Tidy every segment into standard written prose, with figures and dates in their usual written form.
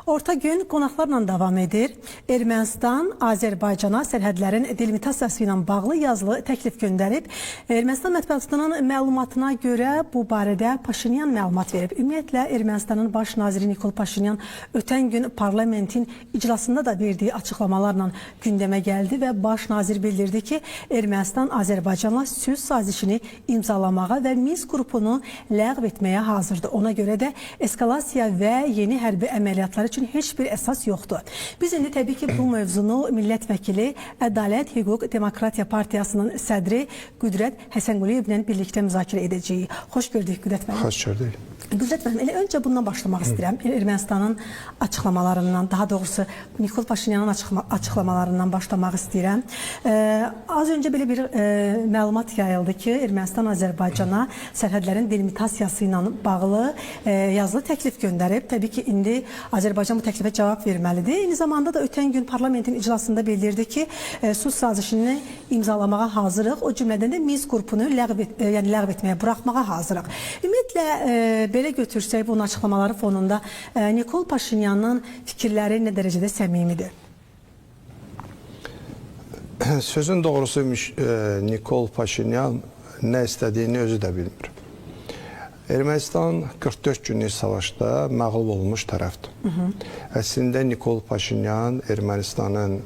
Orta gün qonaqlarla davam edir. Ermənistan Azərbaycana sərhədlərin delimitasiyası ilə bağlı yazılı təklif göndərib. Ermənistan mətbuatının məlumatına görə bu barədə Paşinyan məlumat verib. Ümumiyyətlə Ermənistanın baş naziri Nikol Paşinyan ötən gün parlamentin iclasında da verdiyi açıqlamalarla gündəmə gəldi və baş nazir bildirdi ki, Ermənistan Azərbaycanla sülh sazişini imzalamağa və Minsk qrupunu ləğv etməyə hazırdır. Ona görə də eskalasiya və yeni hərbi əməliyyatlar üçün heç bir əsas yoxdur. Biz indi təbii ki, bu mövzunu millət vəkili Ədalət, Hüquq, Demokratiya Partiyasının sədri Qüdrət Həsənquliyevlə birlikdə müzakirə edəcəyik. Xoş gördük Qüdrət müəllim. Xoş gördük. Qüdrət müəllim, elə öncə bundan başlamaq istəyirəm. Ermənistanın açıqlamalarından, daha doğrusu Nikol Paşinyanın açıqlamalarından başlamaq istəyirəm. Az öncə belə bir məlumat yayıldı ki, Ermənistan Azərbaycana sərhədlərin delimitasiyası ilə bağlı yazılı təklif göndərib. Təbii ki, indi Azərbaycan bu təklifə cavab verməlidir. Eyni zamanda da ötən gün parlamentin iclasında bildirdi ki, sülh sazişini imzalamağa hazırıq. O cümlədən də Minsk qrupunu ləğv etməyə, buraxmağa hazırıq. Ümumiyyətlə, belə götürsək, bunun açıqlamaları fonunda Nikol Paşinyanın fikirləri nə dərəcədə səmimidir? Sözün doğrusu Nikol Paşinyan nə istədiyini özü də bilmir. Ermənistan 44 günlük savaşda məğlub olmuş tərəfdir. Əslində Nikol Paşinyan Ermənistanın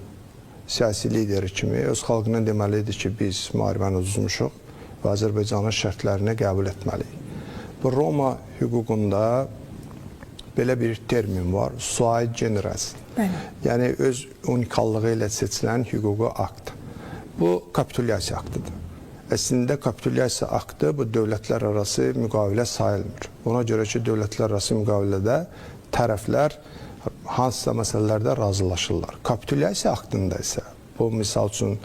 siyasi lideri kimi öz xalqına deməlidir ki, biz müharibəni uduzmuşuq və Azərbaycanın şərtlərini qəbul etməliyik. Bu Roma hüququnda belə bir termin var, sui generis. Yəni öz unikallığı ilə seçilən hüquqi akt. Bu kapitulyasiya aktıdır. Əslində kapitulyasiya aktı bu dövlətlər arası müqavilə sayılmır. Ona görə ki, dövlətlər arası müqavilədə tərəflər hansısa məsələlərdə razılaşırlar. Kapitulyasiya aktında isə bu misal üçün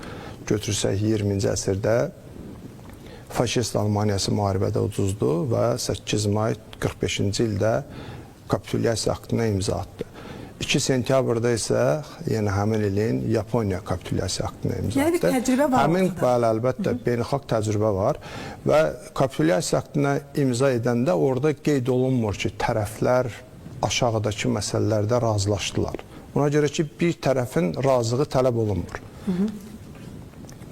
götürsək 20-ci əsrdə faşist Almaniyası müharibədə uduzdu və 8 may 45-ci ildə kapitulyasiya aktına imza atdı. 2 sentyabrda isə yəni həmin ilin Yaponiya kapitulyasiya aktına imza atdı. Yəni bir təcrübə var. Həmin əlbəttə beynəlxalq təcrübə var və kapitulyasiya aktına imza edəndə orada qeyd olunmur ki, tərəflər aşağıdakı məsələlərdə razılaşdılar. Ona görə ki, bir tərəfin razılığı tələb olunmur.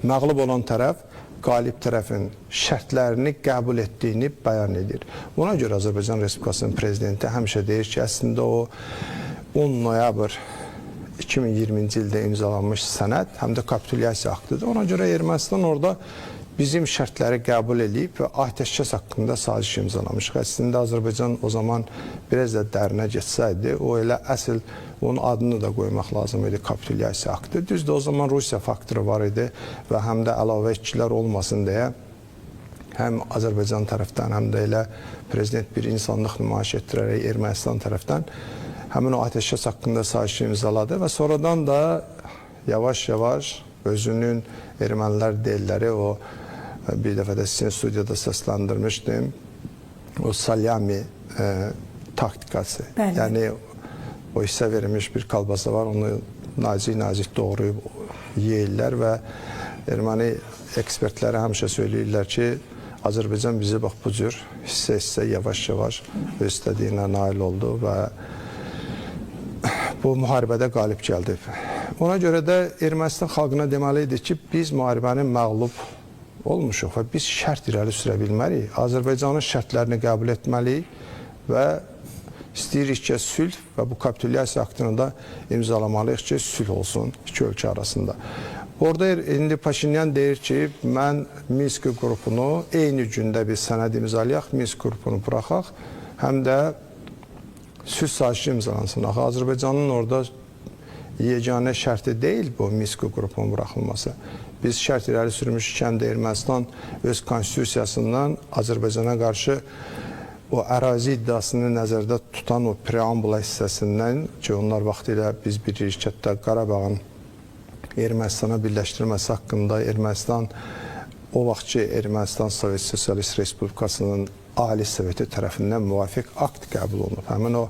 Məğlub olan tərəf qalib tərəfin şərtlərini qəbul etdiyini bəyan edir. Buna görə Azərbaycan Respublikasının prezidenti həmişə deyir ki, əslində o 10 noyabr 2020-ci ildə imzalanmış sənəd həm də kapitulyasiya aktıdır. Ona görə Ermənistan orada bizim şərtləri qəbul edib və atəşkəs haqqında saziş imzalamışıq. Əslində Azərbaycan o zaman biraz da dərinə geçsəydi, o elə əsl onun adını da qoymaq lazım idi, kapitulyasiya aktı. Düzdür, o zaman Rusiya faktoru var idi və həm də əlavə işçilər olmasın deyə həm Azərbaycan tərəfdən, həm də elə prezident bir insanlıq nümayiş etdirərək Ermənistan tərəfdən həmin o ateşkəs haqqında sazişi imzaladı və sonradan da yavaş-yavaş özünün ermənilər deyilləri, o bir dəfə də sizin studiyada səsləndirmişdim, o Salyami taktikası. Yəni o hissə verilmiş bir kalbasa var, onu nazik-nazik doğrayıb yeyirlər və erməni ekspertləri həmişə söyləyirlər ki, Azərbaycan bizi bax bu cür hissə-hissə yavaş-yavaş öz istədiyinə nail oldu və bu müharibədə qalib gəldi. Ona görə də Ermənistan xalqına deməli idi ki, biz müharibəni məğlub olmuşuq və biz şərt irəli sürə bilməliyik. Azərbaycanın şərtlərini qəbul etməliyik və istəyirik ki, sülh və bu kapitulyasiya aktını da imzalamalıyıq ki, sülh olsun iki ölkə arasında. Orada indi Paşinyan deyir ki, mən Minsk qrupunu eyni gündə bir sənəd imzalayaq, Minsk qrupunu buraxaq, həm də sülh sazişi imzalansın. Axı Azərbaycanın orada yeganə şərti deyil bu Minsk qrupunun buraxılması. Biz şərt irəli sürmüşkən də Ermənistan öz konstitusiyasından Azərbaycana qarşı o ərazi iddiasını nəzərdə tutan o preambula hissəsindən ki, onlar vaxtilə biz bilirik ki, hətta Qarabağın Ermənistana birləşdirilməsi haqqında Ermənistan o vaxtki Ermənistan Sovet Sosialist Respublikasının Ali Soveti tərəfindən müvafiq akt qəbul olunub. Həmin o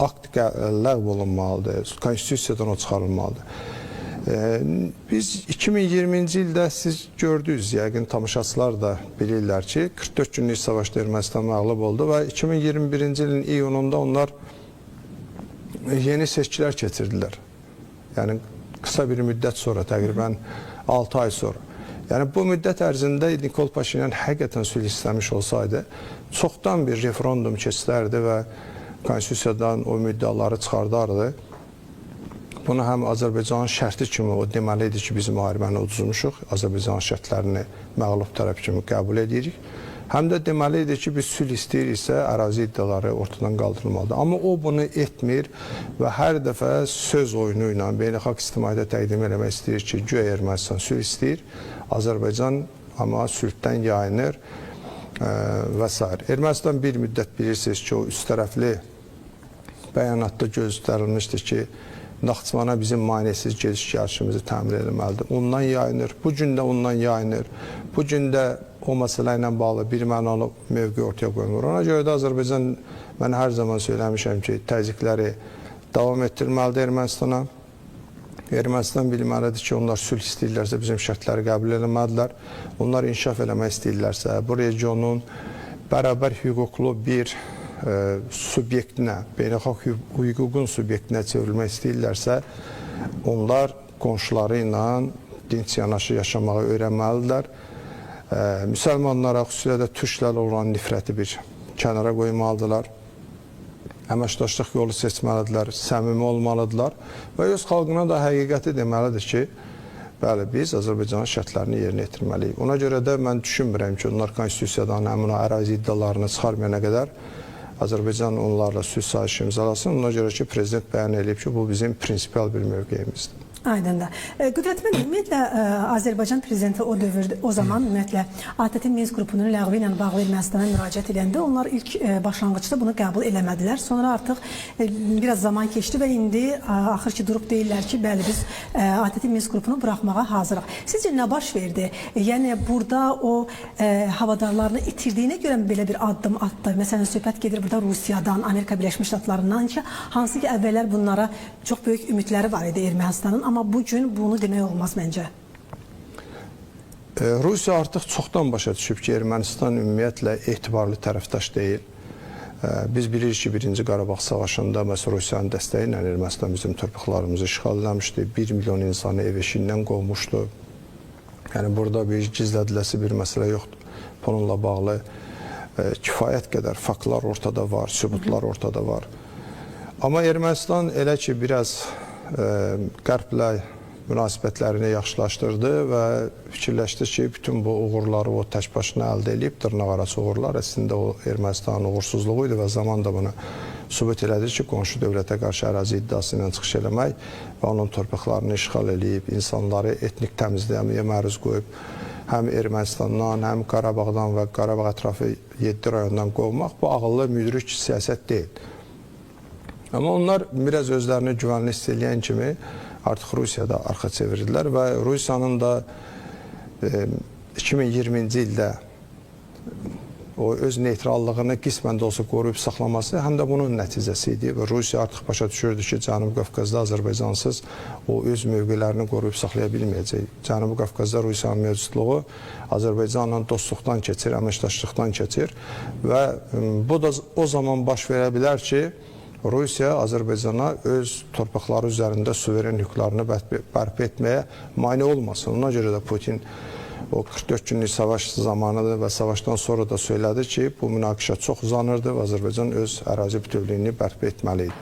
akt ləğv olunmalıdır, konstitusiyadan o çıxarılmalıdır. Biz 2020-ci ildə siz gördünüz, yəqin tamaşaçılar da bilirlər ki, 44 günlük savaşda Ermənistan məğlub oldu və 2021-ci ilin iyununda onlar yeni seçkiler keçirdilər. Yəni qısa bir müddət sonra, təqribən 6 ay sonra. Yəni bu müddət ərzində Nikol Paşinyan həqiqətən sülh istəmiş olsaydı, çoxdan bir referendum keçirərdi və konstitusiyadan o müddəaları çıxardardı. Bunu həm Azərbaycanın şərti kimi o deməli idi ki, biz müharibəni uduzmuşuq, Azərbaycanın şərtlərini məğlub tərəf kimi qəbul edirik. Həm də deməli idi ki, biz sülh istəyiriksə, ərazi iddiaları ortadan qaldırılmalıdır. Amma o bunu etmir və hər dəfə söz oyunu ilə beynəlxalq ictimaiyyətə təqdim eləmək istəyir ki, güya Ermənistan sülh istəyir, Azərbaycan amma sülhdən yayınır və s. Ermənistan bir müddət bilirsiniz ki, o üst tərəfli bəyanatda göstərilmişdir ki, Naxçıvana bizim maneəsiz gediş gəlişimizi təmin etməlidir. Ondan yayınır, bu gün də ondan yayınır. Bu gün də o məsələ ilə bağlı bir mənalı mövqe ortaya qoymur. Ona görə də Azərbaycan, mən hər zaman söyləmişəm ki, təzyiqləri davam etdirməlidir Ermənistana. Ermənistan bilməlidir ki, onlar sülh istəyirlərsə bizim şərtləri qəbul etməlidirlər. Onlar inkişaf eləmək istəyirlərsə, bu regionun bərabər hüquqlu bir subyektinə, beynəlxalq hüququn subyektinə çevrilmək istəyirlərsə, onlar qonşuları ilə dinc yanaşı yaşamağı öyrənməlidirlər. Müsəlmanlara, xüsusilə də türklərlə olan nifrəti bir kənara qoymalıdırlar. Əməkdaşlıq yolu seçməlidirlər, səmimi olmalıdırlar və öz xalqına da həqiqəti deməlidir ki, bəli, biz Azərbaycanın şərtlərini yerinə yetirməliyik. Ona görə də mən düşünmürəm ki, onlar konstitusiyadan həmin o ərazi iddialarını çıxarmayana qədər Azərbaycan onlarla sülh sazişi imzalasın. Ona görə ki, prezident bəyan edib ki, bu bizim prinsipial bir mövqeyimizdir. Aydındır. Qüdrətmin, ümumiyyətlə Azərbaycan prezidenti o dövrdə, o zaman ümumiyyətlə ATƏT Minsk qrupunun ləğvi ilə bağlı Ermənistana müraciət edəndə onlar ilk başlanğıcda bunu qəbul eləmədilər. Sonra artıq biraz zaman keçdi və indi axır ki durub deyirlər ki, bəli biz ATƏT Minsk qrupunu buraxmağa hazırıq. Sizcə nə baş verdi? Yəni burada o havadarlarını itirdiyinə görə belə bir addım atdı? Məsələn, söhbət gedir burada Rusiyadan, Amerika Birləşmiş Ştatlarından ki, hansı ki əvvəllər bunlara çox böyük ümidləri var idi Ermənistanın. Amma bugün bunu demək olmaz məncə. Rusiya artıq çoxdan başa düşüb ki, Ermənistan ümumiyyətlə etibarlı tərəfdaş deyil. Biz bilirik ki, 1-ci Qarabağ savaşında məsələn Rusiyanın dəstəyi ilə Ermənistan bizim torpaqlarımızı işğal eləmişdi. 1 milyon insanı ev eşiyindən qovmuşdu. Yəni burada bir gizlədiləsi bir məsələ yoxdur. Bununla bağlı kifayət qədər faktlar ortada var, sübutlar ortada var. Amma Ermənistan elə ki, biraz Qərblə münasibətlərini yaxşılaşdırdı və fikirləşdi ki, bütün bu uğurları o tək başına əldə edib, dırnaqarası uğurlar əslində o Ermənistanın uğursuzluğu idi və zaman da bunu sübut elədi ki, qonşu dövlətə qarşı ərazi iddiası ilə çıxış eləmək və onun torpaqlarını işğal edib, insanları etnik təmizləməyə məruz qoyub, həm Ermənistandan, həm Qarabağdan və Qarabağ ətrafı 7 rayondan qovmaq bu ağıllı müdrik siyasət deyil. Amma onlar biraz özlərini güvənli hiss eləyən kimi artıq Rusiyada arxa çevirdilər və Rusiyanın da 2020-ci ildə o öz neytrallığını qismən də olsa qoruyub saxlaması həm də bunun nəticəsi idi və Rusiya artıq başa düşürdü ki, Cənubi Qafqazda Azərbaycansız o öz mövqelərini qoruyub saxlaya bilməyəcək. Cənubi Qafqazda Rusiyanın mövcudluğu Azərbaycanla dostluqdan keçir, əməkdaşlıqdan keçir və bu da o zaman baş verə bilər ki, Rusiya Azərbaycana öz torpaqları üzərində suveren hüquqlarını bərpa etməyə mane olmasın. Ona görə də Putin o 44 günlük savaş zamanıdır və savaşdan sonra da söylədi ki, bu münaqişə çox uzanırdı və Azərbaycan öz ərazi bütövlüyünü bərpa etməli idi.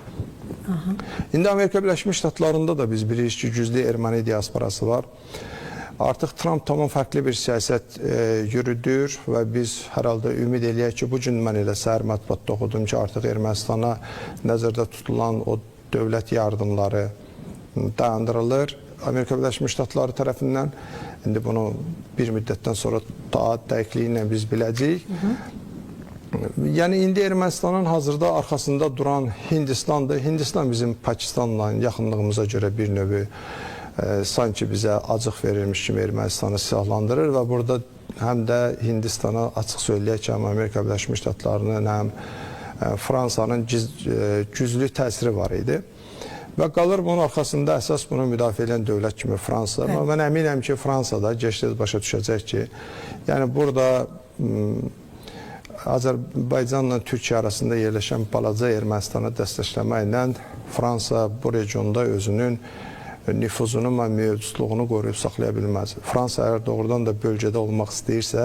İndi Amerika Birləşmiş Ştatlarında da biz bilirik ki, güclü erməni diasporası var. Artıq Trump tamam fərqli bir siyasət yürüdür və biz hər halda ümid eləyək ki, bugün mən elə səhər mətbuatda oxudum ki, artıq Ermənistana nəzərdə tutulan o dövlət yardımları dayandırılır Amerika Birləşmiş Ştatları tərəfindən. İndi bunu bir müddətdən sonra daha dəqiqliyi biz biləcəyik. Yəni indi Ermənistanın hazırda arxasında duran Hindistandır. Hindistan bizim Pakistanla yaxınlığımıza görə bir növü sanki bizə acıq verilmiş kimi Ermənistanı silahlandırır və burada həm də Hindistana açıq söyləyək ki, həm Amerika Birləşmiş Ştatlarının, həm Fransanın güclü təsiri var idi. Və qalır bunun arxasında əsas bunu müdafiə edən dövlət kimi Fransa. Amma mən əminəm ki, Fransada gec-tez başa düşəcək ki, yəni burada Azərbaycanla Türkiyə arasında yerləşən balaca Ermənistanı dəstəkləməklə Fransa bu regionda özünün nüfuzunu və mövcudluğunu qoruyub saxlaya bilməz. Fransa əgər doğrudan da bölgədə olmaq istəyirsə,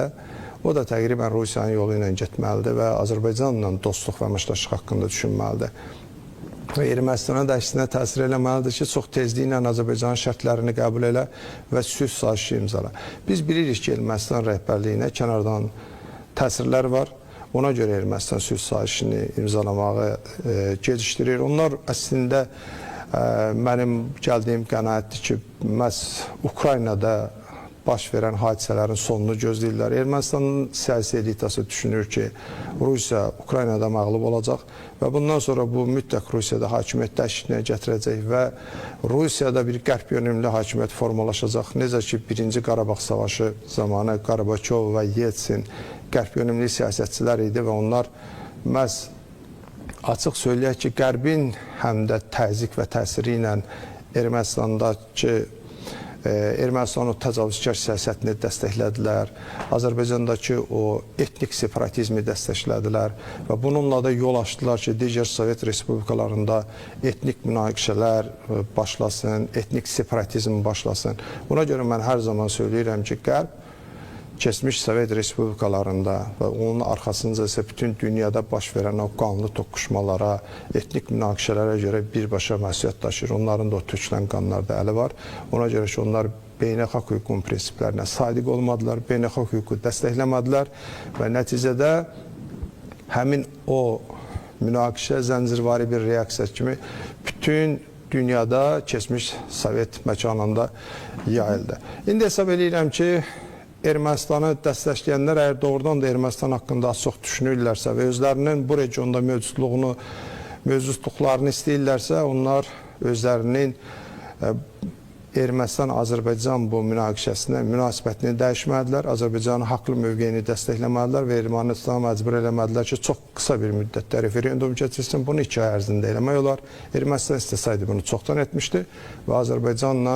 o da təqribən Rusiyanın yolu ilə getməlidir və Azərbaycanla dostluq və əməkdaşlıq haqqında düşünməlidir. Ermənistana da əksinə təsir eləməlidir ki, çox tezliklə Azərbaycanın şərtlərini qəbul elə və sülh sazişi imzala. Biz bilirik ki, Ermənistan rəhbərliyinə kənardan təsirlər var. Ona görə Ermənistan sülh sazişini imzalamağı gecikdirir. Onlar əslində mənim gəldiyim qənaətdir ki, məhz Ukraynada baş verən hadisələrin sonunu gözləyirlər. Ermənistanın siyasi elitası düşünür ki, Rusiya Ukraynada məğlub olacaq və bundan sonra bu mütləq Rusiyada hakimiyyət dəyişikliyə gətirəcək və Rusiyada bir qərb yönümlü hakimiyyət formalaşacaq. Necə ki, 1-ci Qarabağ savaşı zamanı Qarbaçov və Yeltsin qərb yönümlü siyasətçilər idi və onlar məhz açıq söyləyək ki, Qərbin həm də təzyiq və təsiri ilə Ermənistanın o təcavüzkar siyasətini dəstəklədilər, Azərbaycandakı o etnik separatizmi dəstəklədilər və bununla da yol açdılar ki, digər Sovet respublikalarında etnik münaqişələr başlasın, etnik separatizm başlasın. Buna görə mən hər zaman söyləyirəm ki, Qərb keçmiş Sovet respublikalarında və onun arxasınca isə bütün dünyada baş verən o qanlı toqquşmalara, etnik münaqişələrə görə birbaşa məsuliyyət daşıyır. Onların da o tökülən qanlarda əli var. Ona görə ki, onlar beynəlxalq hüququn prinsiplərinə sadiq olmadılar, beynəlxalq hüququ dəstəkləmədilər və nəticədə həmin o münaqişə zəncirvari bir reaksiya kimi bütün dünyada keçmiş Sovet məkanında yayıldı. İndi hesab edirəm ki, Ermənistanı dəstəkləyənlər əgər doğrudan da Ermənistan haqqında az çox düşünürlərsə və özlərinin bu regionda mövcudluqlarını istəyirlərsə, onlar özlərinin Ermənistan-Azərbaycan bu münaqişəsinə münasibətini dəyişməlidirlər, Azərbaycanın haqlı mövqeyini dəstəkləməlidirlər və Ermənistanı məcbur eləmədilər ki, çox qısa bir müddətdə referendum keçirsin. Bunu 2 ay ərzində eləmək olar. Ermənistan istəsəydi bunu çoxdan etmişdi və Azərbaycanla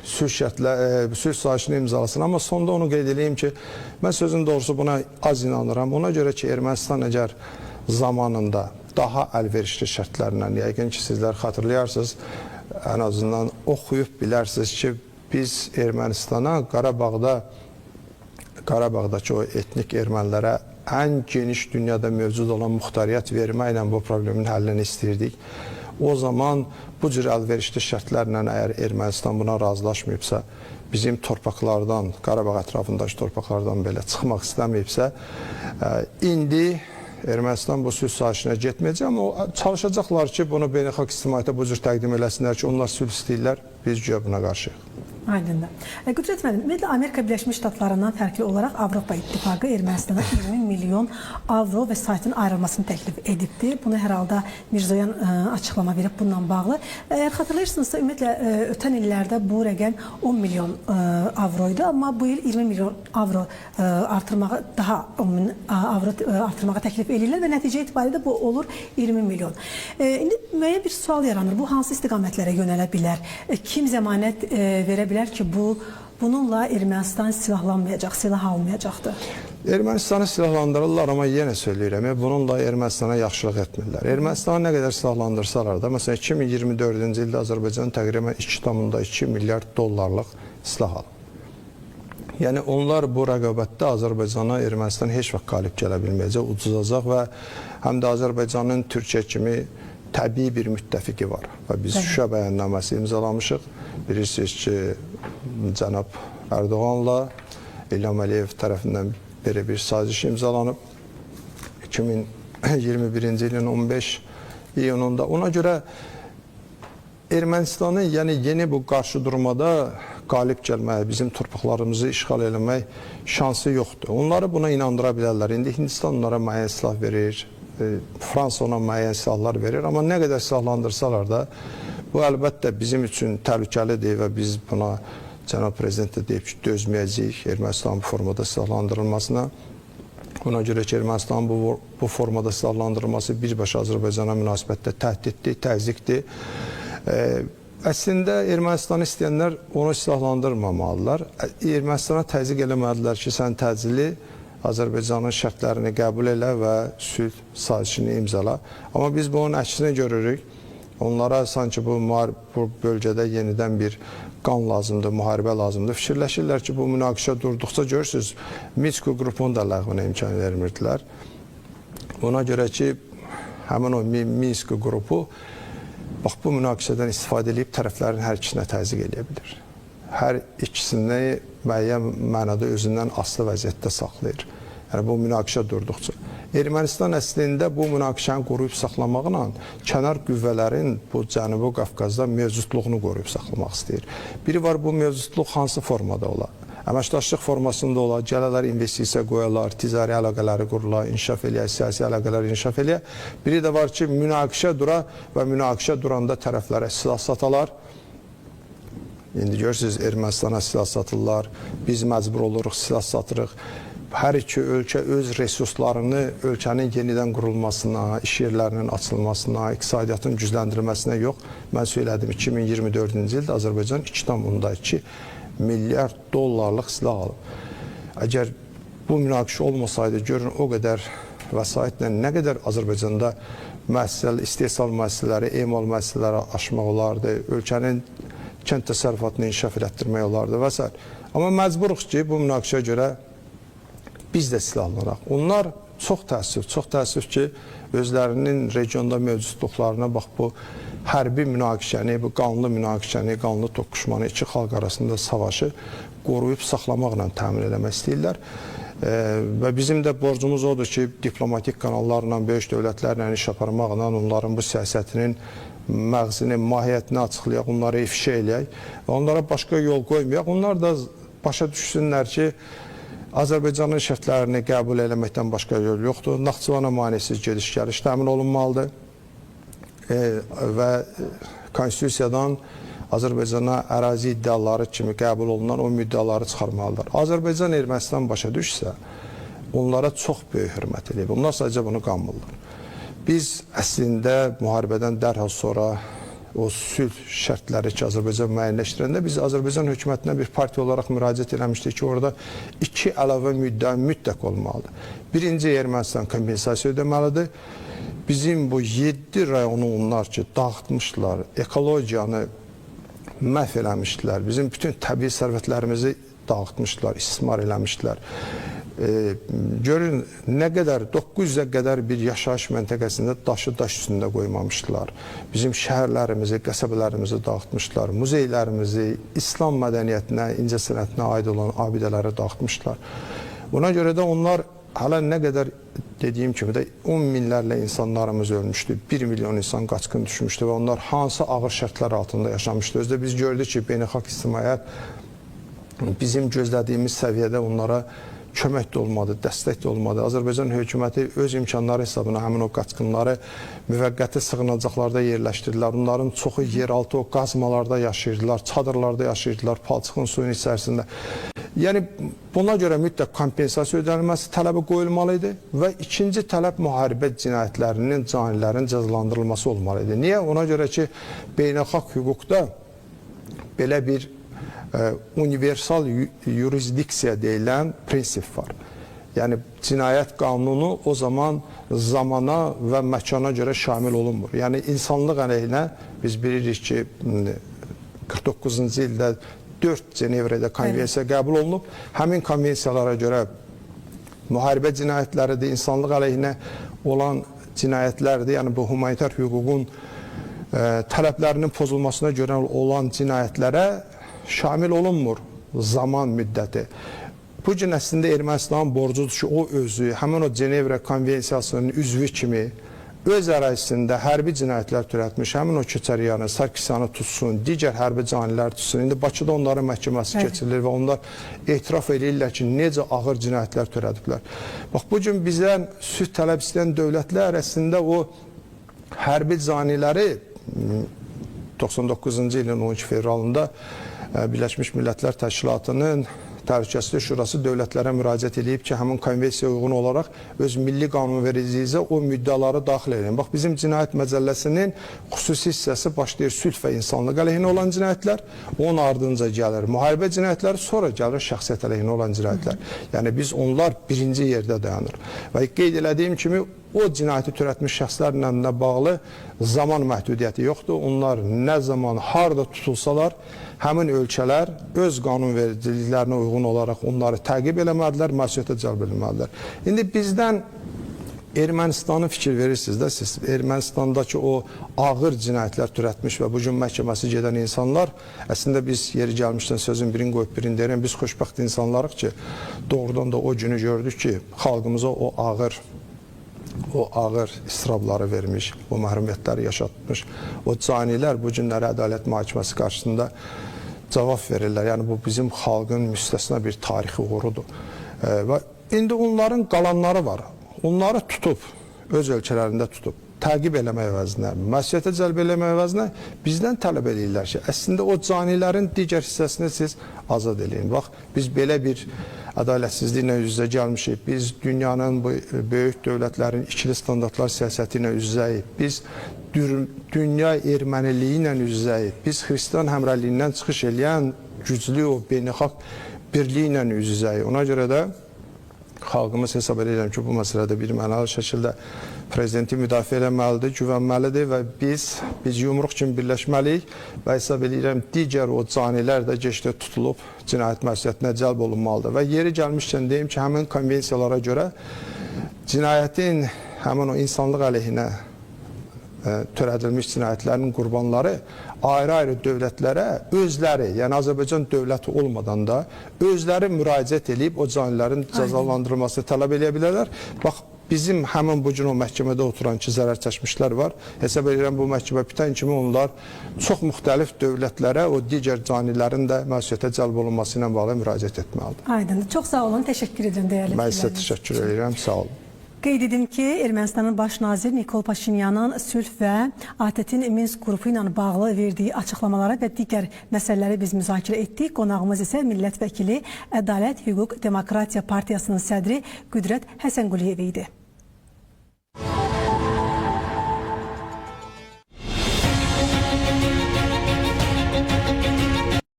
sülh sazişini imzalasın. Amma sonda onu qeyd edeyim ki, mən sözün doğrusu buna az inanıram. Ona görə ki, Ermənistan əgər zamanında daha əlverişli şərtlərlə, yəqin ki, sizlər xatırlayarsınız, ən azından oxuyub bilərsiniz ki, biz Ermənistana Qarabağdakı o etnik ermənilərə ən geniş dünyada mövcud olan muxtariyyət verməklə bu problemin həllini istəyirdik. O zaman bu cür əlverişli şərtlərlə əgər Ermənistan buna razılaşmayıbsa, bizim torpaqlardan, Qarabağ ətrafındakı torpaqlardan belə çıxmaq istəməyibsə, indi Ermənistan bu sülh sazişinə getməyəcək, amma çalışacaqlar ki, bunu beynəlxalq ictimaiyyətə bu cür təqdim eləsinlər ki, onlar sülh istəyirlər, biz güya buna qarşıyıq. Aydındır. Qüdrət müəllim, ümumiyyətlə Amerika Birləşmiş Ştatlarından fərqli olaraq Avropa İttifaqı Ermənistana 20 milyon avro vəsaitin ayrılmasını təklif edibdir. Bunu hər halda Mirzoyan açıqlama verib bununla bağlı. Əgər xatırlayırsınızsa, ümumiyyətlə ötən illərdə bu rəqəm 10 milyon avroydu, amma bu il 20 milyon avro artırmağı, daha 10 milyon avro artırmağı təklif edirlər və nəticə itibarilə bu olur 20 milyon. İndi müəyyən bir sual yaranır. Bu hansı istiqamətlərə yönələ bilər? Kim zəmanət verə bilər ki, bununla Ermənistan silahlanmayacaq, silah almayacaqdır? Ermənistanı silahlandırırlar, amma yenə söyləyirəm, bununla Ermənistana yaxşılıq etmirlər. Ermənistanı nə qədər silahlandırsalar da, məsələn 2024-cü ildə Azərbaycan təqribən 2,2 milyard dollarlıq silah alıb. Yəni onlar bu rəqabətdə Azərbaycana Ermənistan heç vaxt qalib gələ bilməyəcək, uduzacaq və həm də Azərbaycanın Türkiyə kimi təbii bir müttəfiqi var və biz Şuşa bəyannaməsi imzalamışıq. Bilirsiniz ki, cənab Ərdoğanla İlham Əliyev tərəfindən belə bir saziş imzalanıb 2021-ci ilin 15 iyununda. Ona görə Ermənistanın yeni bu qarşı durmada qalib gəlməyə, bizim torpaqlarımızı işğal eləmək şansı yoxdur. Onları buna inandıra bilərlər. İndi Hindistan onlara müəyyən silah verir, Fransa ona müəyyən silahlar verir, amma nə qədər silahlandırsalar da bu əlbəttə bizim üçün təhlükəlidir və biz buna cənab prezident də deyib ki, dözməyəcəyik Ermənistanın bu formada silahlandırılmasına. Ona görə ki, Ermənistanın bu formada silahlandırılması birbaşa Azərbaycana münasibətdə təhdiddir, təzyiqdir. Əslində Ermənistanı istəyənlər onu silahlandırmamalılar. Ermənistana təzyiq eləməlidirlər ki, sən təcili Azərbaycanın şərtlərini qəbul elə və sülh sazişini imzala. Amma biz bunun əksini görürük. Onlara sanki bu bölgədə yenidən bir qan lazımdır, müharibə lazımdır. Fikirləşirlər ki, bu münaqişə durduqca görürsünüz, Minsk qrupunun da ləğvinə imkan vermirdilər. Ona görə ki, həmin o Minsk qrupu bax, bu münaqişədən istifadə edib tərəflərin hər ikisinə təzyiq edə bilir. Hər ikisini müəyyən mənada özündən asılı vəziyyətdə saxlayır. Yəni, bu münaqişə durduqca. Ermənistan əslində bu münaqişəni qoruyub saxlamaqla kənar qüvvələrin bu Cənubi Qafqazda mövcudluğunu qoruyub saxlamaq istəyir. Biri var, bu mövcudluq hansı formada olar? Əməkdaşlıq formasında olar, gələrlər, investisiya qoyarlar, ticari əlaqələri qururlar, inkişaf eləyər, siyasi əlaqələri inkişaf eləyər. Biri də var ki, münaqişə dura və münaqişə duranda tərəflərə silah satalar. İndi görürsünüz, Ermənistana silah satırlar, biz məcbur oluruq, silah satırıq. Hər iki ölkə öz resurslarını ölkənin yenidən qurulmasına, iş yerlərinin açılmasına, iqtisadiyyatın gücləndirilməsinə yox. Mən söylədim, 2024-cü ildə Azərbaycan 2,2 milyard dollarlıq silah alıb. Əgər bu münaqişə olmasaydı, görün o qədər vəsaitlə nə qədər Azərbaycanda istehsal müəssisələri, emal müəssisələri aşmaq olardı, ölkənin kənd təsərrüfatını inkişaf elətdirmək olardı və s. Amma məcburuq ki, bu münaqişəyə görə biz də silahlanaq. Onlar çox təəssüf ki, özlərinin regionda mövcudluqlarına bax, bu hərbi münaqişəni, bu qanlı münaqişəni, qanlı toqquşmanı, iki xalq arasında savaşı qoruyub saxlamaqla təmin eləmək istəyirlər. Və bizim də borcumuz odur ki, diplomatik kanallarla, böyük dövlətlərlə iş aparmaqla onların bu siyasətinin məğzini, mahiyyətini açıqlayaq, onları ifşa eləyək və onlara başqa yol qoymayaq. Onlar da başa düşsünlər ki, Azərbaycanın şərtlərini qəbul eləməkdən başqa yol yoxdur. Naxçıvana manisiz gediş-gəliş təmin olunmalıdır və konstitusiyadan Azərbaycana ərazi iddiaları kimi qəbul olunan o müddəaları çıxarmalıdır. Azərbaycan Ermənistan başa düşsə, onlara çox böyük hörmət edib. Onlar sadəcə bunu qanmırlar. Biz əslində müharibədən dərhal sonra o sülh şərtləri ki, Azərbaycan müəyyənləşdirəndə biz Azərbaycan hökumətinə bir partiya olaraq müraciət eləmişdik ki, orada iki əlavə müddəa mütləq olmalıdır. Birinci, Ermənistan kompensasiya ödəməlidir. Bizim bu 7 rayonu onlar ki, dağıtmışlar, ekologiyanı məhv eləmişdilər, bizim bütün təbii sərvətlərimizi dağıtmışlar, istismar eləmişdilər. Görün, nə qədər, 900-ə qədər bir yaşayış məntəqəsində daşı daş üstündə qoymamışdılar. Bizim şəhərlərimizi, qəsəbələrimizi dağıtmışlar, muzeylərimizi, İslam mədəniyyətinə, incəsənətinə aid olan abidələri dağıtmışlar. Buna görə də onlar hələ nə qədər, dediyim kimi də 10 minlərlə insanlarımız ölmüşdü, 1 milyon insan qaçqın düşmüşdü və onlar hansı ağır şərtlər altında yaşamışdı. Özdə biz gördük ki, beynəlxalq ictimaiyyət bizim gözlədiyimiz səviyyədə onlara kömək də olmadı, dəstək də olmadı. Azərbaycan hökuməti öz imkanları hesabına həmin o qaçqınları müvəqqəti sığınacaqlarda yerləşdirdilər. Onların çoxu yeraltı o qazmalarda yaşayırdılar, çadırlarda yaşayırdılar, palçığın suyun içərisində. Yəni, buna görə mütləq kompensasiya ödənilməsi tələbi qoyulmalı idi və ikinci tələb müharibə cinayətlərinin, canilərin cəzalandırılması olmalı idi. Niyə? Ona görə ki, beynəlxalq hüquqda belə bir universal yurisdiksiya deyilən prinsip var. Yəni, cinayət qanunu o zaman zamana və məkana görə şamil olunmur. Yəni, insanlıq əleyhinə biz bilirik ki, 49-cu ildə 4 Cenevrədə konvensiya qəbul olunub. Həmin konvensiyalara görə müharibə cinayətləridir, insanlıq əleyhinə olan cinayətlərdir. Yəni, bu humanitar hüququn tələblərinin pozulmasına görə olan cinayətlərə şamil olunmur zaman müddəti. Bu gün əslində Ermənistanın borcudur ki, o özü, həmin o Cenevrə konvensiyasının üzvü kimi öz ərazisində hərbi cinayətlər törətmiş, həmin o Köçəryanı, Sarkisyanı tutsun, digər hərbi canilər tutsun. İndi Bakıda onların məhkəməsi keçirilir və onlar etiraf edirlər ki, necə ağır cinayətlər törədiblər. Bax, bugün bizdən sülh tələb istəyən dövlətlər əslində o hərbi caniləri 99-cu ilin 12 fevralında Birləşmiş Millətlər Təşkilatının Təhlükəsizlik Şurası dövlətlərə müraciət edib ki, həmin konvensiyaya uyğun olaraq öz milli qanunvericiliyinizə o müddəaları daxil edin. Bax, bizim cinayət məcəlləsinin xüsusi hissəsi başlayır sülh və insanlıq əleyhinə olan cinayətlər, onun ardınca gəlir müharibə cinayətləri, sonra gəlir şəxsiyyət əleyhinə olan cinayətlər. Yəni biz onlar birinci yerdə dayanır. Və qeyd elədiyim kimi o cinayəti törətmiş şəxslərlə bağlı zaman məhdudiyyəti yoxdur. Onlar nə zaman, harda tutulsalar, həmin ölkələr öz qanunvericiliklərinə uyğun olaraq onları təqib eləməlidirlər, məsuliyyətə cəlb edilməlidirlər. İndi bizdən Ermənistanı fikir verirsiniz də siz, Ermənistandakı o ağır cinayətlər türətmiş və bugün məhkəməsi gedən insanlar, əslində biz yeri gəlmişdən sözün birini qoyub birini deyirəm, biz xoşbəxt insanlarıq ki, doğrudan da o günü gördük ki, xalqımıza o ağır istirabları vermiş, o məhrumiyyətləri yaşatmış, o canilər bu günləri ədalət məhkəməsi qarşısında cavab verirlər. Yəni bu bizim xalqın müstəsna bir tarixi uğurudur. Və indi onların qalanları var. Onları tutub, öz ölkələrində tutub, təqib eləmək əvəzinə, məsuliyyətə cəlb eləmək əvəzinə bizdən tələb edirlər ki, əslində o canilərin digər hissəsini siz azad eləyin. Bax, biz belə bir ədalətsizliklə üz-üzə gəlmişik. Biz dünyanın bu böyük dövlətlərin ikili standartlar siyasəti ilə üz-üzəyik. Biz dünya erməniliyi ilə üz-üzəyik. Biz xristian həmrəyliyindən çıxış eləyən güclü o beynəlxalq birliyi ilə üz-üzəyik. Ona görə də xalqımız hesab edirəm ki, bu məsələdə bir mənalı şəkildə prezidenti müdafiə eləməlidir, güvənməlidir və biz yumruq kimi birləşməliyik və hesab edirəm digər o canilər də gecdə tutulub cinayət məsuliyyətinə cəlb olunmalıdır. Və yeri gəlmişkən deyim ki, həmin konvensiyalara görə cinayətin, həmin o insanlıq əleyhinə törədilmiş cinayətlərin qurbanları ayrı-ayrı dövlətlərə özləri, yəni Azərbaycan dövləti olmadan da özləri müraciət edib o canilərin cəzalandırılmasını tələb edə bilərlər. Bax, bizim həmin bu gün o məhkəmədə oturan ki, zərər çəkmişlər var. Hesab edirəm bu məhkəmə bitən kimi onlar çox müxtəlif dövlətlərə o digər canilərin də məsuliyyətə cəlb olunması ilə bağlı müraciət etməlidir. Aydındır. Çox sağ olun. Təşəkkür edirəm dəyərli fikirləriniz. Mən sizə təşəkkür edirəm. Sağ olun. Qeyd edim ki, Ermənistanın baş naziri Nikol Paşinyanın sülh və ATƏT-in Minsk qrupu ilə bağlı verdiyi açıqlamalara və digər məsələləri biz müzakirə etdik. Qonağımız isə millət vəkili Ədalət, Hüquq, Demokratiya Partiyasının sədri Qüdrət Həsənquliyev idi.